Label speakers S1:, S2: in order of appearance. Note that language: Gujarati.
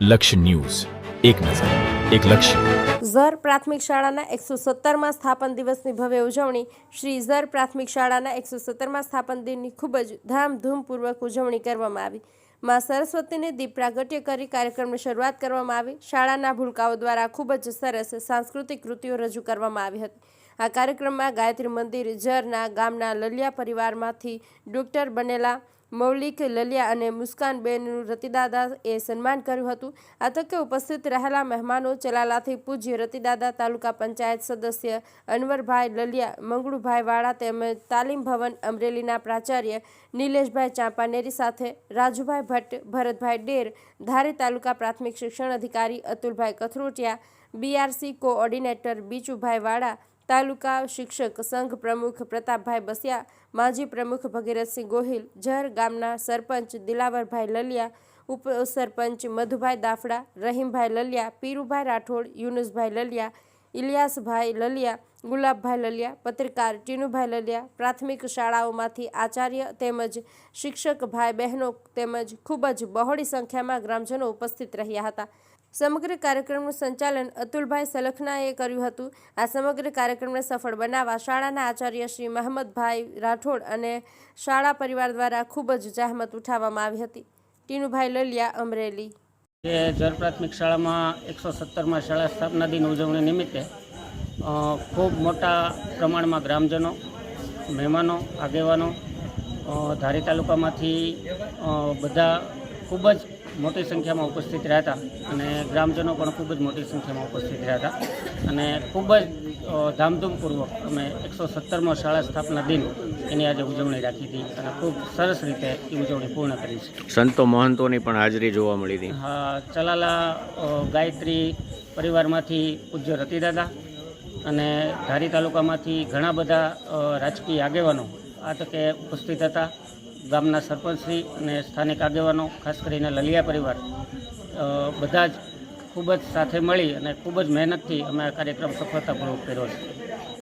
S1: લક્ષ્ય ન્યૂઝ, એક નજર, એક લક્ષ્ય.
S2: ઝર પ્રાથમિક શાળાના 117મા સ્થાપન દિવસની ભવ્ય ઉજવણી. શ્રી ઝર પ્રાથમિક શાળાના 117મા સ્થાપન દિનની ખૂબ જ ધામધૂમપૂર્વક ઉજવણી કરવામાં આવી. માં સરસ્વતીને દીપ પ્રાગટ્ય કરી કાર્યક્રમની શરૂઆત કરવામાં આવી. શાળાના ભૂલકાઓ દ્વારા ખૂબ જ સરસ સાંસ્કૃતિક કૃતિઓ રજૂ કરવામાં આવી હતી. આ કાર્યક્રમમાં ગાયત્રી મંદિર ઝરના ગામના લલિયા પરિવારમાંથી ડૉક્ટર બનેલા મૌલિક લલિયા અને મુસ્કાનબેનનું રતિદાદાએ સન્માન કર્યું હતું. આ તકે ઉપસ્થિત રહેલા મહેમાનો ચલાલાથી પૂજ્ય રતિદાદા, તાલુકા પંચાયત સદસ્ય અનવરભાઈ લલિયા, મંગળુભાઈ વાળા તેમજ તાલીમ ભવન અમરેલીના પ્રાચાર્ય નિલેશભાઈ ચાંપાનેરી સાથે રાજુભાઈ ભટ્ટ, ભરતભાઈ ડેર, ધારી તાલુકા પ્રાથમિક શિક્ષણ અધિકારી અતુલભાઈ કથરોટિયા, BRC કોઓર્ડિનેટર બીચુભાઈ વાળા, તાલુકા શિક્ષક સંઘ પ્રમુખ પ્રતાપભાઈ બસિયા, માજી પ્રમુખ ભગીરથસિંહ ગોહિલ, ઝર ગામના સરપંચ દિલાવરભાઈ લલિયા, ઉપસરપંચ મધુભાઈ દાફડા, રહીમભાઈ લલિયા, પીરુભાઈ રાઠોડ, યુનુસભાઈ લલિયા, ઇલિયાસભાઈ લલિયા, ગુલાબભાઈ લલિયા, પત્રકાર ટીનુભાઈ લલિયા, પ્રાથમિક શાળાઓમાંથી આચાર્ય તેમજ શિક્ષક ભાઈ બહેનો તેમજ ખૂબ જ બહોળી સંખ્યામાં ગ્રામજનો ઉપસ્થિત રહ્યા હતા. સમગ્ર કાર્યક્રમનું સંચાલન અતુલભાઈ સલખનાએ કર્યું હતું. આ સમગ્ર કાર્યક્રમને સફળ બનાવવા શાળાના આચાર્ય શ્રી મહમદભાઈ રાઠોડ અને શાળા પરિવાર દ્વારા ખૂબ જ જહેમત ઉઠાવવામાં આવી હતી. ટીનુભાઈ લલિયા, અમરેલી.
S3: ઝર પ્રાથમિક શાળામાં 117મા શાળા સ્થાપના દિન ઉજવણી નિમિત્તે ખૂબ મોટા પ્રમાણમાં ગ્રામજનો, મહેમાનો, આગેવાનો, ધારી તાલુકામાંથી બધા ખૂબ જ મોટી સંખ્યામાં ઉપસ્થિત રહ્યા હતા અને ગ્રામજનો પણ ખૂબ જ મોટી સંખ્યામાં ઉપસ્થિત રહ્યા હતા અને ખૂબ જ ધામધૂમપૂર્વક અમે 117મો શાળા સ્થાપના દિન એની આજે ઉજવણી રાખી હતી અને ખૂબ સરસ રીતે એ ઉજવણી પૂર્ણ કરી છે.
S4: સંતો મહંતોની પણ હાજરી જોવા મળી હતી.
S3: હા, ચલાલા ગાયત્રી પરિવારમાંથી પૂજ્ય રતિદાદા અને ધારી તાલુકામાંથી ઘણા બધા રાજકીય આગેવાનો આ તકે ઉપસ્થિત હતા. ગામના સરપંચશ્રી અને સ્થાનિક આગેવાનો, ખાસ કરીને લલિયા પરિવાર, બધા જ ખૂબ જ સાથે મળી અને ખૂબ જ મહેનતથી અમે આ કાર્યક્રમ સફળતાપૂર્વક કર્યો છે.